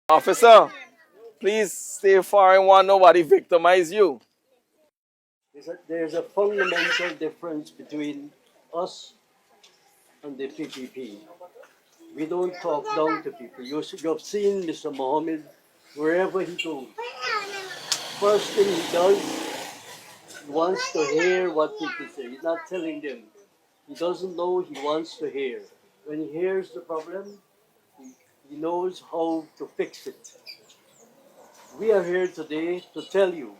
Officer, please stay far and want nobody victimize you. There's a fundamental difference between us and the PPP. We don't talk down to people. You've seen Mr. Mohamed wherever he goes. First thing he does, he wants to hear what people say. He's not telling them. He doesn't know, he wants to hear. When he hears the problem, he knows how to fix it. We are here today to tell you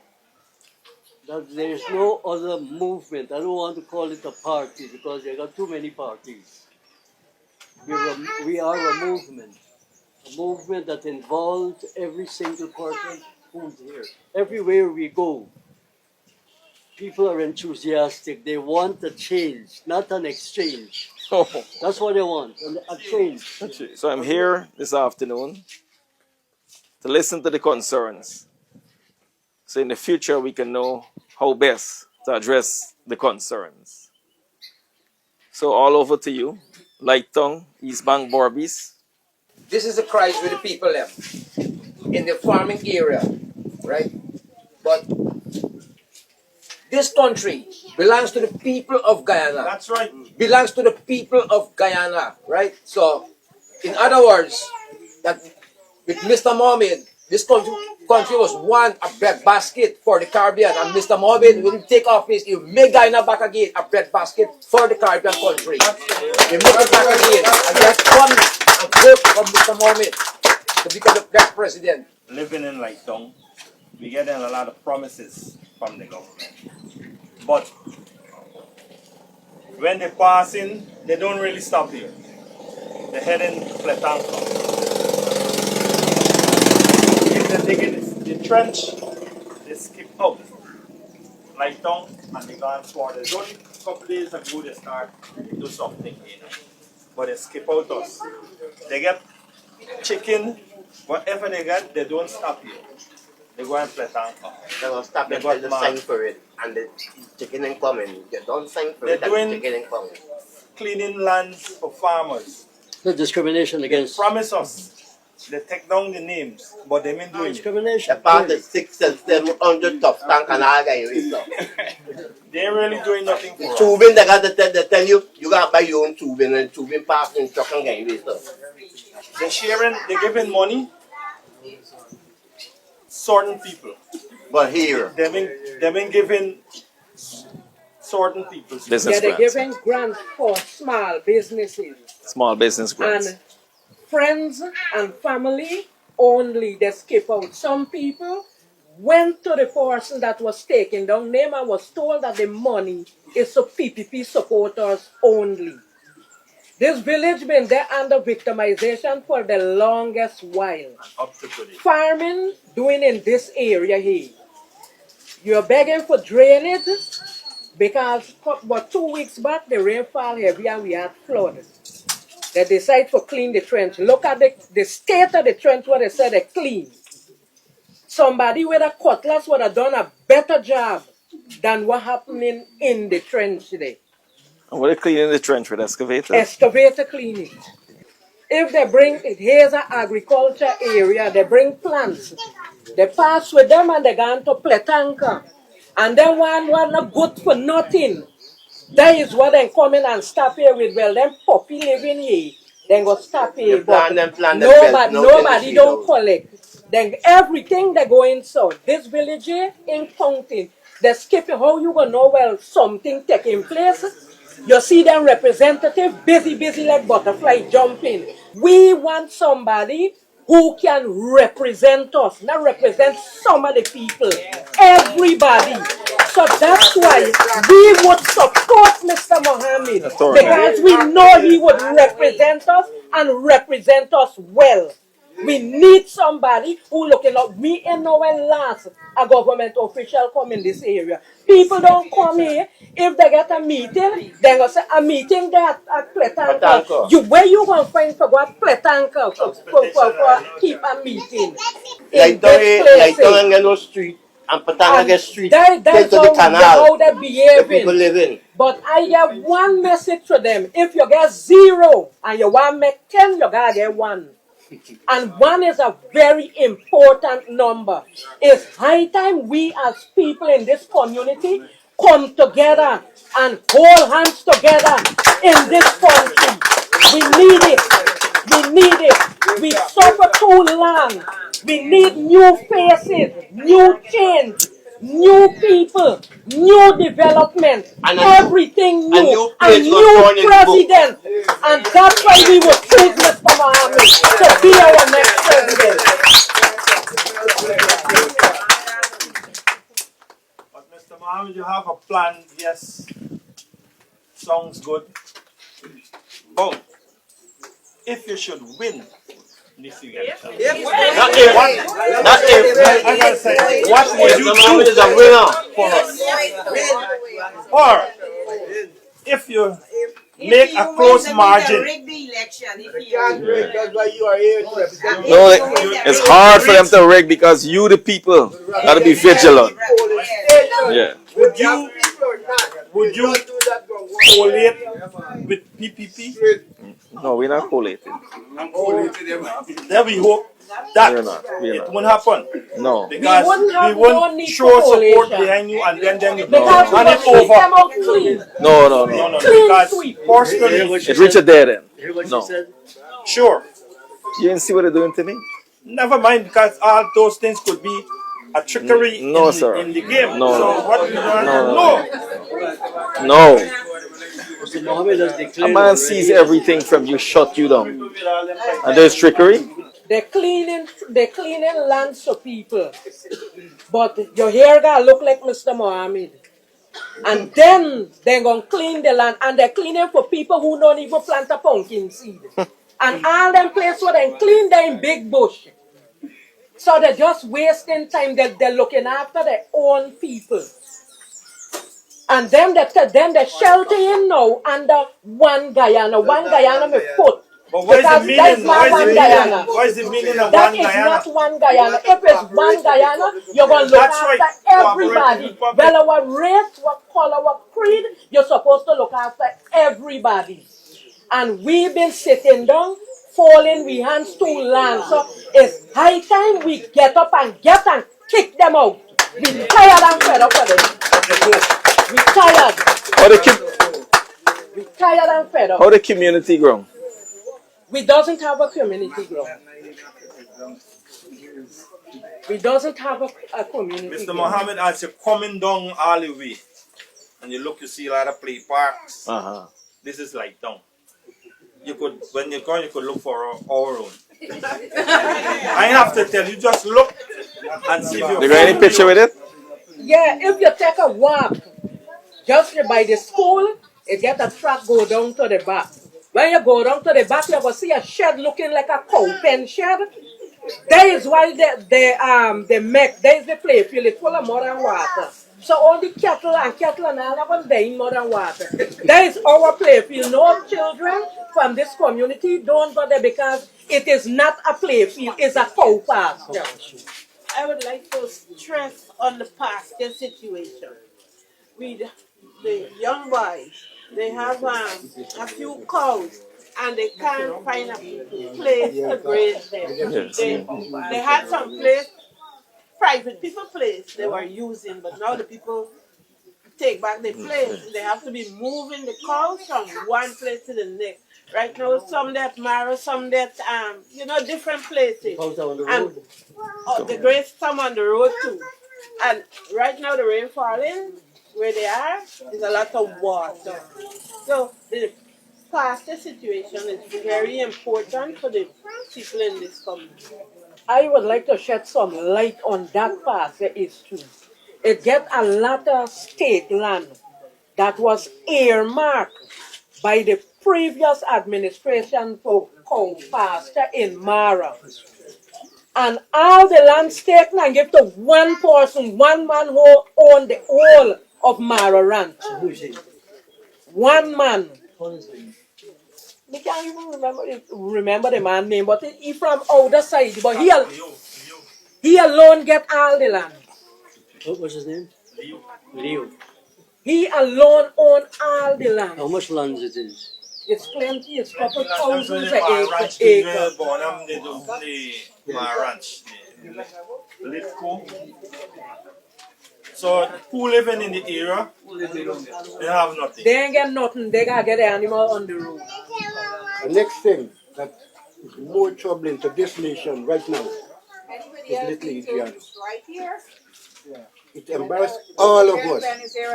that there's no other movement. I don't want to call it a party because there are too many parties. We are a movement that involves every single person who's here. Everywhere we go, people are enthusiastic. They want a change, not an exchange. Oh, That's what they want, a change. so I'm here this afternoon to listen to the concerns. So in the future, we can know how best to address the concerns. So all over to you, Light Tongue, East Bank, Borbies. This is a crisis with the people left in the farming area, right? But this country belongs to the people of Guyana. That's right. Belongs to the people of Guyana, right? So, in other words, that with Mr. Mohamed, this country was one a breadbasket for the Caribbean, and Mr. Mohamed will take office, he will make Guyana back again a breadbasket for the Caribbean country. He make it back again, and we have come and vote for Mr. Mohamed to become the next president. Living in Light Tongue, we getting a lot of promises from the government. But when they pass in, they don't really stop here. They're heading Pletanka. If they're digging the trench, they skip out Light Tongue and they go on for the only couple days ago they start to do something here. But they skip out us. They get chicken, whatever they get, they don't stop here. They go and Pletanka. They will stop it and sign for it, and the chicken ain't coming. They don't sign for it, and the chicken ain't coming. Cleaning lands for farmers. The discrimination They against promise us. They take down the names, but they mean doing it. discrimination. The part of 6 and 700 tough tank and all that you know. They ain't really doing nothing for us. Tubing, they tell you, you gotta buy your own tubing, and tubing pass in truck and get you stuff. They're sharing, they're giving money certain people. But here, They've been giving certain people. Business They're grants. giving grants for small businesses Small business grants. and friends and family only. They skip out. Some people went to the person that was taken down name and was told that the money is for PPP supporters only. This village been there under victimization for the longest while. Up to today. Farming doing in this area here. You're begging for drainage because about 2 weeks back the rainfall heavy and we had flood. They decide to clean the trench. Look at the state of the trench where they said they clean. Somebody with a cutlass would have done a better job than what happening in the trench today. And what are they cleaning the trench with excavators? Excavator clean it. If they bring it, here's an agriculture area, they bring plants. They pass with them and they go into Pletanka. And then one not good for nothing. That is what they come in and stop here with. Well, them puppy living here. Then go stop here. But nobody don't collect. Then everything they go in so. This village here in counting. They skip it. How you gonna know well something taking place? You see them representative busy like butterfly jumping. We want somebody who can represent us, not represent some of the people, everybody. So that's why we would support Mr. Mohamed because we know he would represent us and represent us well. We need somebody who looking up. Me and no one last a government official come in this area. People don't come here. If they get a meeting, they're going to say a meeting there at Pletanka. Where you going to find for what Pletanka for keep a meeting? like don't get no street, and Patanga get street, That's to the canal, how they the behaving. people live in. But I get one message to them. If you get 0 and you want to make 10, you got to get 1. And one is a very important number. It's high time we as people in this community come together and hold hands together in this country. We need it. We need it. We suffer too long. We need new faces, new change, new people, new development, And everything a new, new a page was new drawn in the book. president. And that's why we will choose Mr. Mohamed to be our next president. But Mr. Mohammed, you have a plan, yes. Sounds good. But if you should win, if you get a chance. Not if. Not if. I gotta say, what would you Mr. Mohammed do is a winner. for us? Or if you make a close margin. No, it's hard for them to rig because you, the people, gotta be vigilant. Yeah. Would you collate with PPP? No, we're not collating. Then we hope that We're not. it won't happen. No. Because we no won't need show for support coalition. behind you and then you Because we run will it sweep them over. out clean. No. No, Clean because sweep. personally, It reached a dead end. Hear what No. she said? sure. You didn't see what they're doing to me? Never mind, because all those things could be a trickery No, sir. in the game. No, so no. what we want No, to no. know. No. Mr. Mohammed has A declared man already. sees everything from you, shut you down. And there's trickery? They're cleaning lands for people. But your hair gonna look like Mr. Mohammed. And then they're gonna clean the land. And they're cleaning for people who don't even plant a pumpkin seed. And all them places where they clean them in big bush. So they're just wasting time. They're looking after their own people. And then they sheltering now under one Guyana. One Guyana may put. But what is the Because meaning? that's not one Guyana. What is the meaning of That one is Guyana? not one Guyana. If it's one Guyana, you're going to look That's after right. everybody. Cooperative Whether what race, what color, what creed, you're supposed to look after everybody. And we've been sitting down, falling we hands too long. So it's high time we get up and kick them out. We tired and fed up of them. We tired. We tired and fed up. How the community grow? We doesn't have a community ground. We doesn't have a community Mr. ground. Mohammed, as you're coming down all the way, and you look, you see a lot of play parks. Uh-huh. This is like down. You could, when you come, you could look for our own. I have to tell you, just look and see if you. They got any picture with it? Yeah, if you take a walk just by the school, you get a track go down to the back. When you go down to the back, you will see a shed looking like a cow pen shed. That is why they make, there is the play field, it's full of mud and water. So all the cattle and all of them, they in mud and water. That is our play field. No children from this community don't go there because it is not a play field, it's a cow pasture. I would like to stress on the pasture situation. With the young boys, they have a few cows and they can't find a place to graze them. Yes. They had some place, private people place they were using, but now the people take back the place. They have to be moving the cows from one place to the next. Right now, some that marrow, some that different places. Cows down the And road. the grace some on the road too. And right now the rain falling where they are is a lot of water. So the pasture situation is very important for the people in this community. I would like to shed some light on that pasture issue. It get a lot of state land that was earmarked by the previous administration for cow pasture in Mara. And all the land taken and give to one person, one man who owned the whole of Mara Ranch. Who is he? One man. What is he? I can't even remember the man's name, but he from outer side. But he alone get all the land. What was his name? Leo. He alone own all the land. How much land it is? It's plenty. It's couple Last time so thousands the an ranch thing acre. Bonham they do the ranch. The Litco. So who living in the area, they have nothing. They ain't get nothing. They gotta get the animal on the road. The next thing that is more troubling to this nation right now is little Guyana. It embarrasses all of us.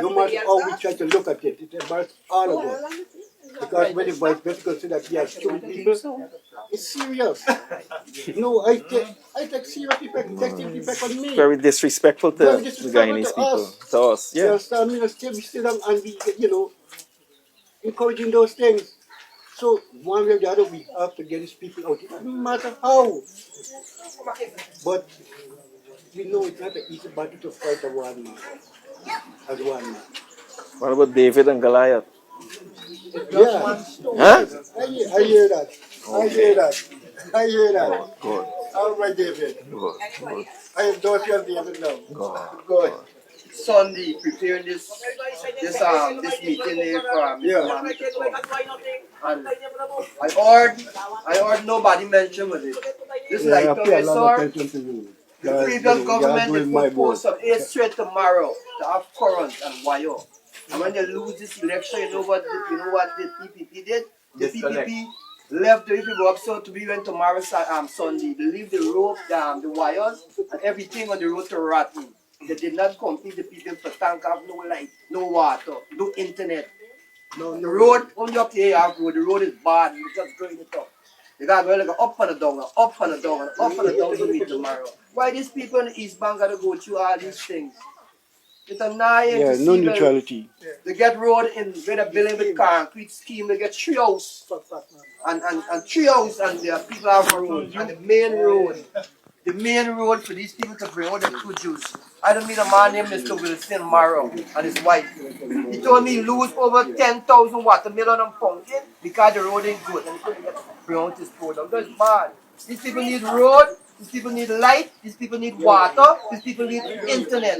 No matter how we try to look at it, it embarrasses all of us. Because when the white people say that we are stupid people, it's serious. No, I take serious effect. It takes serious effect on me. Very disrespectful to Very the disrespectful Guyanese to people. us. To us, You yeah. understand me? We still and we, encouraging those things. So one way or the other, we have to get these people out. It doesn't matter how. But we know it's not an easy battle to fight as one man. What about David and Goliath? Yeah. Huh? I hear that. I hear that. I hear that. Good. All right, David. Good. Good. I endorse your David now. Good. Sunday, preparing this meeting here for Mr. Mohamed to come. And I heard nobody mention with it. This Yeah, I light pay a of lot of sir. attention to you. The previous government they put posts of 8 straight tomorrow to have current and wire. And when they lose this election, you know what the PPP did? The PPP left the people up so to be when tomorrow Sunday. They leave the rope, the wires and everything on the road to rotten. They did not complete the people for tank have no light, no water, no internet. No, the road, only up here have road, the road is bad, you just going it up. You gotta go like up and a down, up and a down, and up and a down to meet tomorrow. Why these people in the East Bank gotta go through all these things? It's a nine to see neutrality. they get road in with a building with concrete scheme, they get 3 houses and 3 houses and the people have a road and the main road for these people to bring out the produce. I don't mean a man named Mr. Wilson Morrow and his wife. He told me he lose over 10,000 watermelon and pumpkin because the road ain't good and he couldn't bring out his product. That's bad. These people need road, these people need light, these people need water, these people need internet.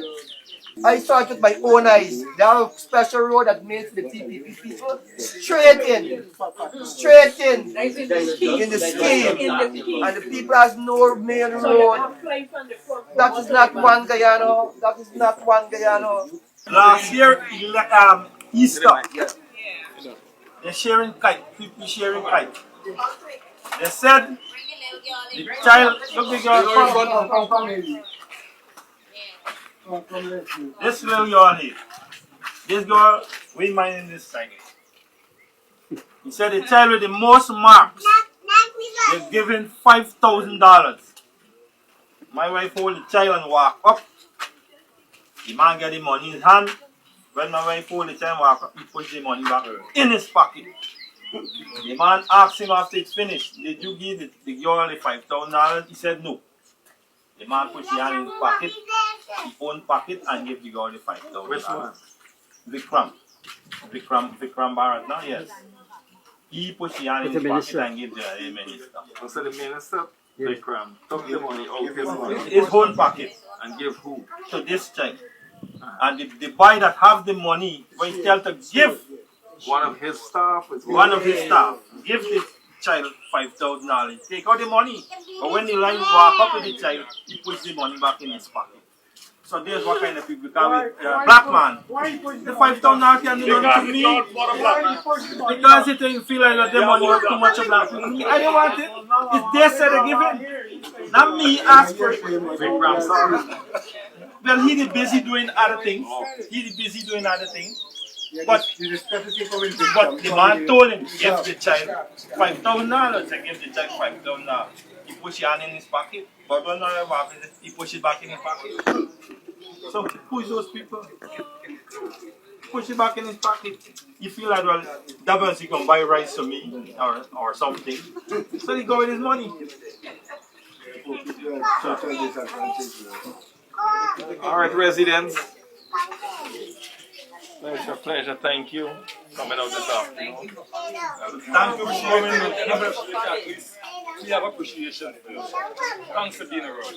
I saw it with my own eyes. They have a special road that made for the PPP people. Straight in the scheme. And the people has no main road. That is not one Guyana. That is not one Guyana. Last year, Easter, they're sharing kite, people sharing kite. They said the child, look the girl, this little girl here, this girl, we minding this thing. He said the child with the most marks, they're giving $5,000. My wife hold the child and walk up. The man get the money in his hand. When my wife hold the child and walk up, he puts the money back in his pocket. The man asked him after it's finished, did you give the girl the $5,000? He said no. The man put his hand in his pocket, his own pocket, and gave the girl the $5,000. Vikram Bharat, now yes. He put his hand in his pocket and gave the minister. So the minister, Vikram, took the money out of his money. His own pocket. And give who? To this child. And the boy that have the money, when he tell to give One of his staff. one of his staff, give the child $5,000, take out the money. But when the line walk up with the child, he puts the money back in his pocket. So there's what kind of people, because with black man, the $5,000 can do nothing to me. Because it feel like the money was too much of black people. I don't want it. It's they said they give it. Not me ask for it. Well, he busy doing other things. But the man told him, give the child $5,000 and give the child $5,000. He push your hand in his pocket, but when he push it back in his pocket. So who is those people? Push it back in his pocket. You feel like, well, that means he can buy rice for me or something. So he go with his money. All right, residents. Pleasure. Thank you. Coming out this afternoon. Thank you for coming. We have appreciation for you. Thanks for being around.